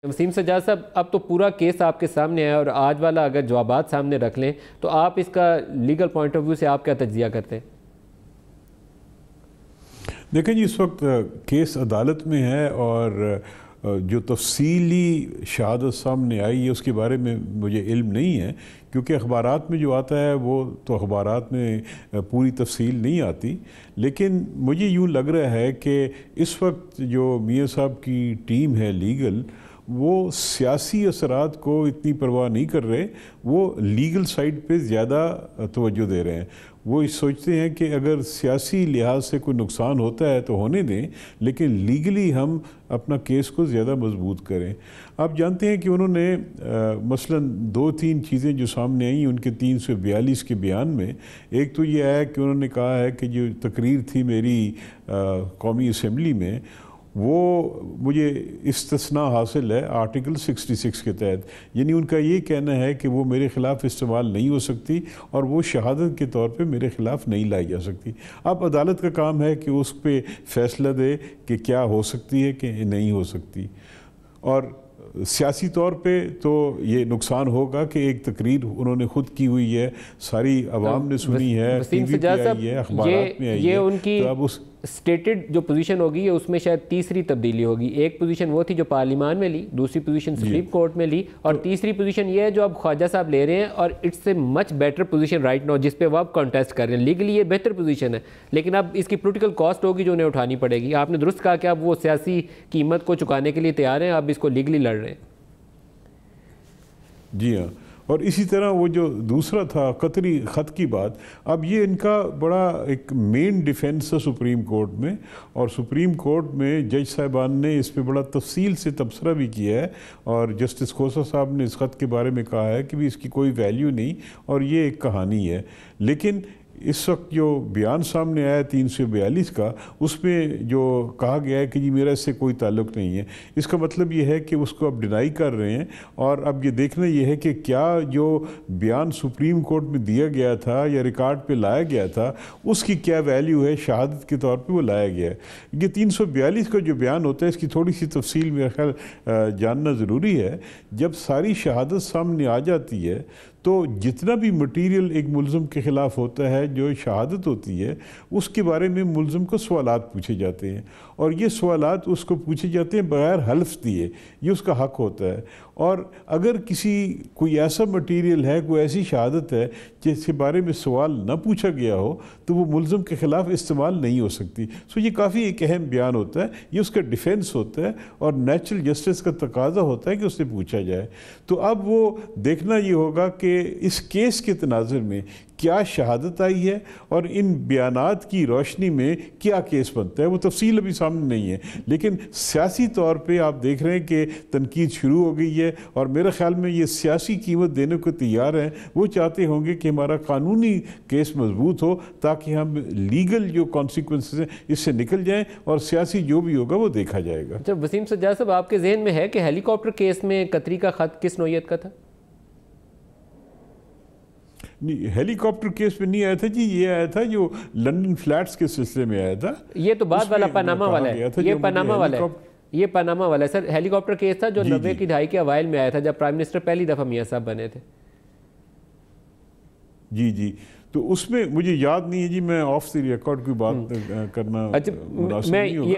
وسیم سجاد صاحب، اب تو پورا کیس آپ کے سامنے ہے، اور آج والا اگر جوابات سامنے رکھ لیں تو آپ اس کا لیگل پوائنٹ آف ویو سے آپ کیا تجزیہ کرتے ہیں؟ دیکھیں جی، اس وقت کیس عدالت میں ہے، اور جو تفصیلی شہادت سامنے آئی ہے اس کے بارے میں مجھے علم نہیں ہے، کیونکہ اخبارات میں جو آتا ہے وہ تو اخبارات میں پوری تفصیل نہیں آتی. لیکن مجھے یوں لگ رہا ہے کہ اس وقت جو میاں صاحب کی ٹیم ہے لیگل، وہ سیاسی اثرات کو اتنی پرواہ نہیں کر رہے، وہ لیگل سائڈ پہ زیادہ توجہ دے رہے ہیں. وہ سوچتے ہیں کہ اگر سیاسی لحاظ سے کوئی نقصان ہوتا ہے تو ہونے دیں، لیکن لیگلی ہم اپنا کیس کو زیادہ مضبوط کریں. آپ جانتے ہیں کہ انہوں نے مثلاً 2-3 چیزیں جو سامنے آئیں ان کے 342 کے بیان میں، ایک تو یہ ہے کہ انہوں نے کہا ہے کہ جو تقریر تھی میری قومی اسمبلی میں، وہ مجھے استثناء حاصل ہے آرٹیکل 66 کے تحت. یعنی ان کا یہ کہنا ہے کہ وہ میرے خلاف استعمال نہیں ہو سکتی اور وہ شہادت کے طور پہ میرے خلاف نہیں لائی جا سکتی. اب عدالت کا کام ہے کہ اس پہ فیصلہ دے کہ کیا ہو سکتی ہے کہ نہیں ہو سکتی. اور سیاسی طور پہ تو یہ نقصان ہوگا کہ ایک تقریر انہوں نے خود کی ہوئی ہے، ساری عوام نے سنی ہے، ٹی وی پہ آئی ہے، اخبارات میں آئی ہے. ان کی تو اب اس سٹیٹڈ جو پوزیشن ہوگی اس میں شاید تیسری تبدیلی ہوگی. ایک پوزیشن وہ تھی جو پارلیمان میں لی، دوسری پوزیشن سپریم کورٹ میں لی، اور تیسری پوزیشن یہ ہے جو اب خواجہ صاحب لے رہے ہیں، اور it's a much better position right now, جس پہ وہ اب کانٹیسٹ کر رہے ہیں. لیگلی یہ بہتر پوزیشن ہے، لیکن اب اس کی پولیٹیکل کاسٹ ہوگی جو انہیں اٹھانی پڑے گی. آپ نے درست کہا کہ اب وہ سیاسی قیمت کو چکانے کے لیے تیار ہیں، اب اس کو لیگلی لڑ رہے ہیں. جی ہاں. اور اسی طرح وہ جو دوسرا تھا قطری خط کی بات، اب یہ ان کا بڑا ایک مین ڈیفینس ہے سپریم کورٹ میں، اور سپریم کورٹ میں جج صاحبان نے اس پہ بڑا تفصیل سے تبصرہ بھی کیا ہے، اور جسٹس کھوسہ صاحب نے اس خط کے بارے میں کہا ہے کہ بھی اس کی کوئی ویلیو نہیں اور یہ ایک کہانی ہے. لیکن اس وقت جو بیان سامنے آیا ہے 342 کا، اس میں جو کہا گیا ہے کہ جی میرا اس سے کوئی تعلق نہیں ہے، اس کا مطلب یہ ہے کہ اس کو اب ڈینائی کر رہے ہیں. اور اب یہ دیکھنا یہ ہے کہ کیا جو بیان سپریم کورٹ میں دیا گیا تھا یا ریکارڈ پہ لایا گیا تھا، اس کی کیا ویلیو ہے، شہادت کے طور پہ وہ لایا گیا ہے. یہ 342 کا جو بیان ہوتا ہے اس کی تھوڑی سی تفصیل میرا خیال جاننا ضروری ہے. جب ساری شہادت سامنے آ جاتی ہے تو جتنا بھی مٹیریل ایک ملزم کے خلاف ہوتا ہے، جو شہادت ہوتی ہے، اس کے بارے میں ملزم کو سوالات پوچھے جاتے ہیں، اور یہ سوالات اس کو پوچھے جاتے ہیں بغیر حلف دیے. یہ اس کا حق ہوتا ہے. اور اگر کوئی ایسا مٹیریل ہے، کوئی ایسی شہادت ہے جس کے بارے میں سوال نہ پوچھا گیا ہو، تو وہ ملزم کے خلاف استعمال نہیں ہو سکتی. یہ کافی ایک اہم بیان ہوتا ہے، یہ اس کا ڈیفینس ہوتا ہے، اور نیچرل جسٹس کا تقاضا ہوتا ہے کہ اس سے پوچھا جائے. تو اب وہ دیکھنا یہ ہوگا کہ اس کیس کے تناظر میں کیا شہادت آئی ہے اور ان بیانات کی روشنی میں کیا کیس بنتا ہے. وہ تفصیل ابھی سامنے نہیں ہے، لیکن سیاسی طور پہ آپ دیکھ رہے ہیں کہ تنقید شروع ہو گئی ہے، اور میرے خیال میں یہ سیاسی قیمت دینے کو تیار ہیں. وہ چاہتے ہوں گے کہ ہمارا قانونی کیس مضبوط ہو تاکہ ہم لیگل جو کانسیکوینسز ہیں اس سے نکل جائیں، اور سیاسی جو بھی ہوگا وہ دیکھا جائے گا. اچھا وسیم سجاد صاحب، آپ کے ذہن میں ہے کہ ہیلی کاپٹر کیس میں قطری کا خط کس نوعیت کا تھا؟ ہیلی کاپٹر کیس میں نہیں آیا تھا جی، یہ آیا تھا جو لندن فلیٹس کے سلسلے میں آیا تھا. یہ تو بعد والا پاناما والا ہے، یہ پاناما والا ہے، یہ پاناما والا ہے سر. ہیلی کاپٹر کیس تھا جو 90 کی دہائی کے اوائل میں آیا تھا، جب پرائم منسٹر پہلی دفعہ میاں صاحب بنے تھے. جی تو اس میں مجھے یاد نہیں ہے جی، میں آف دی ریکارڈ کوئی بات کرنا مناسب نہیں ہوگا.